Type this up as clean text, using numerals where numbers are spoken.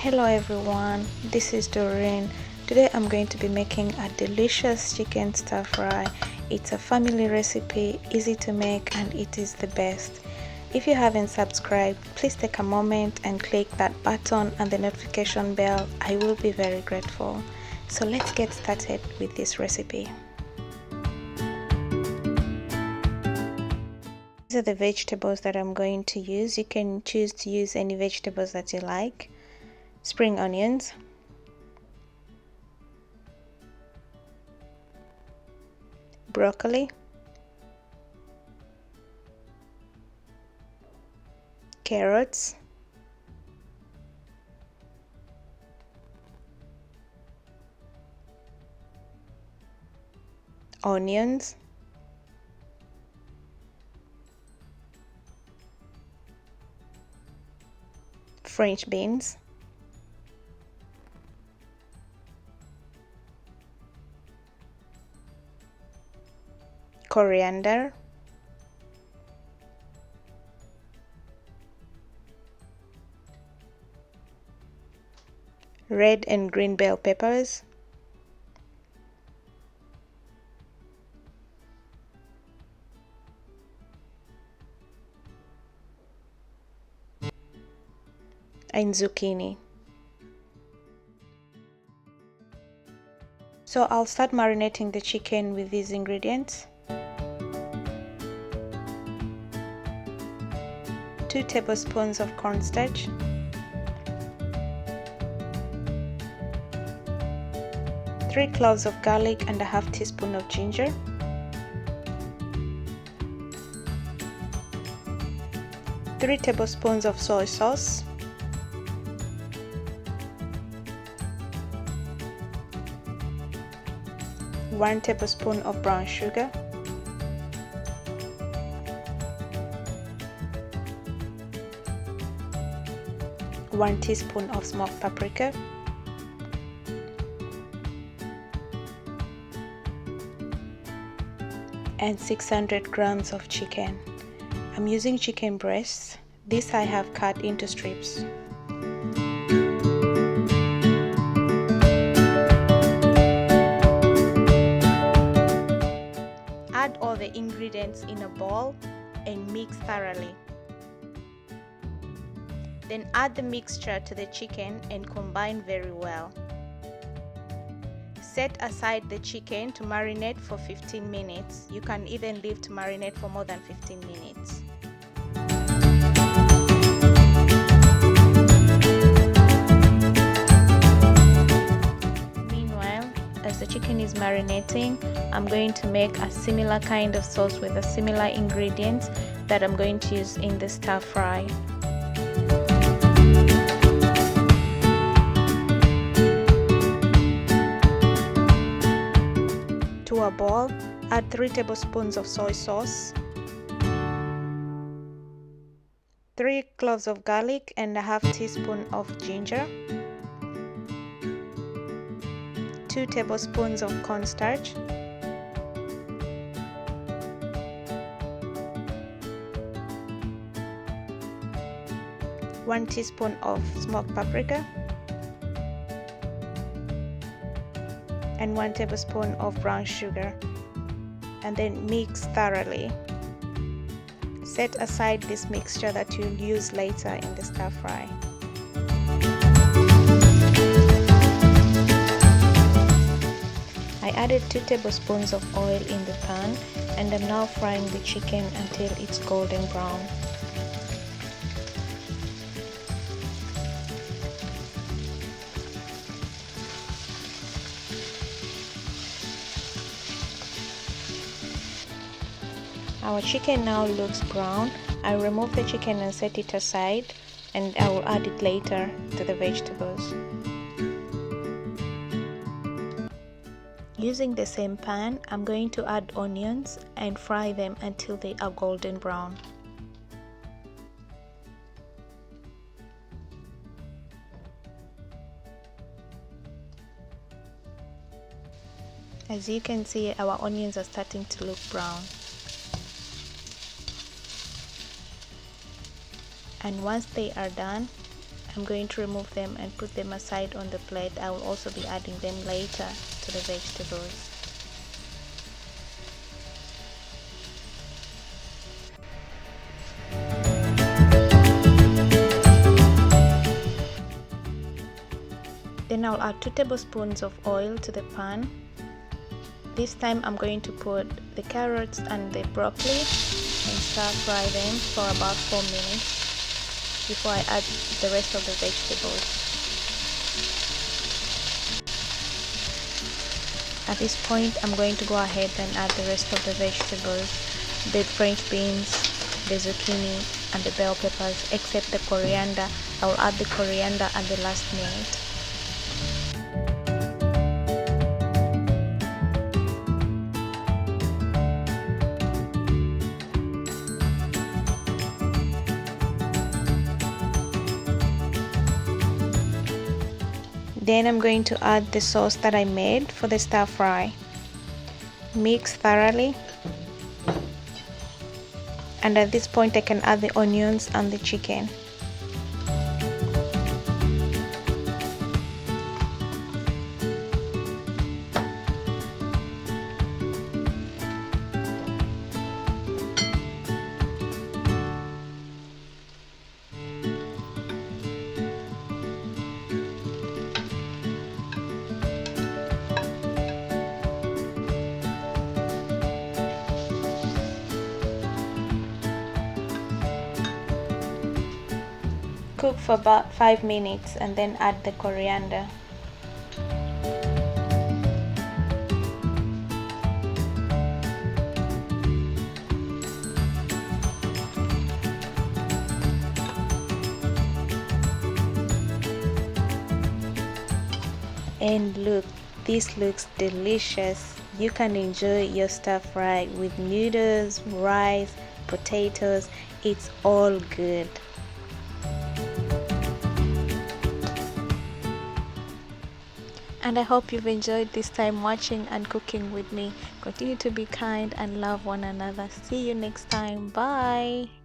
Hello everyone, this is Doreen. Today I'm going to be making a delicious chicken stir fry. It's a family recipe, easy to make, and it is the best. If you haven't subscribed, please take a moment and click that button and the notification bell. I will be very grateful. So let's get started with this recipe. These are the vegetables that I'm going to use. You can choose to use any vegetables that you like. Spring onions, broccoli, carrots, onions, French beans, coriander, red and green bell peppers, and zucchini. So I'll start marinating the chicken with these ingredients. 2 tablespoons of cornstarch, 3 cloves of garlic and a half teaspoon of ginger, 3 tablespoons of soy sauce, 1 tablespoon of brown sugar, 1 teaspoon of smoked paprika, and 600 grams of chicken. I'm using chicken breasts. This I have cut into strips. Add all the ingredients in a bowl and mix thoroughly. Then add the mixture to the chicken and combine very well. Set aside the chicken to marinate for 15 minutes. You can even leave to marinate for more than 15 minutes. Meanwhile, as the chicken is marinating, I'm going to make a similar kind of sauce with the similar ingredients that I'm going to use in the stir fry. To a bowl, add 3 tablespoons of soy sauce, 3 cloves of garlic and a half teaspoon of ginger, 2 tablespoons of cornstarch, 1 teaspoon of smoked paprika, and 1 tablespoon of brown sugar, and then mix thoroughly. Set aside this mixture that you'll use later in the stir fry. I added 2 tablespoons of oil in the pan, and I'm now frying the chicken until it's golden brown. Our chicken now looks brown. I remove the chicken and set it aside, and I will add it later to the vegetables. Using the same pan, I'm going to add onions and fry them until they are golden brown. As you can see, our onions are starting to look brown. And once they are done, I'm going to remove them and put them aside on the plate. I will also be adding them later to the vegetables. Then I'll add 2 tablespoons of oil to the pan. This time I'm going to put the carrots and the broccoli and stir fry them for about 4 minutes before I add the rest of the vegetables. At this point, I'm going to go ahead and add the rest of the vegetables, the French beans, the zucchini and the bell peppers, except the coriander. I will add the coriander at the last minute. Then I'm going to add the sauce that I made for the stir fry. Mix thoroughly. And at this point I can add the onions and the chicken. Cook for about 5 minutes and then add the coriander. And look, this looks delicious. You can enjoy your stir fry with noodles, rice, potatoes. It's all good. And I hope you've enjoyed this time watching and cooking with me. Continue to be kind and love one another. See you next time. Bye.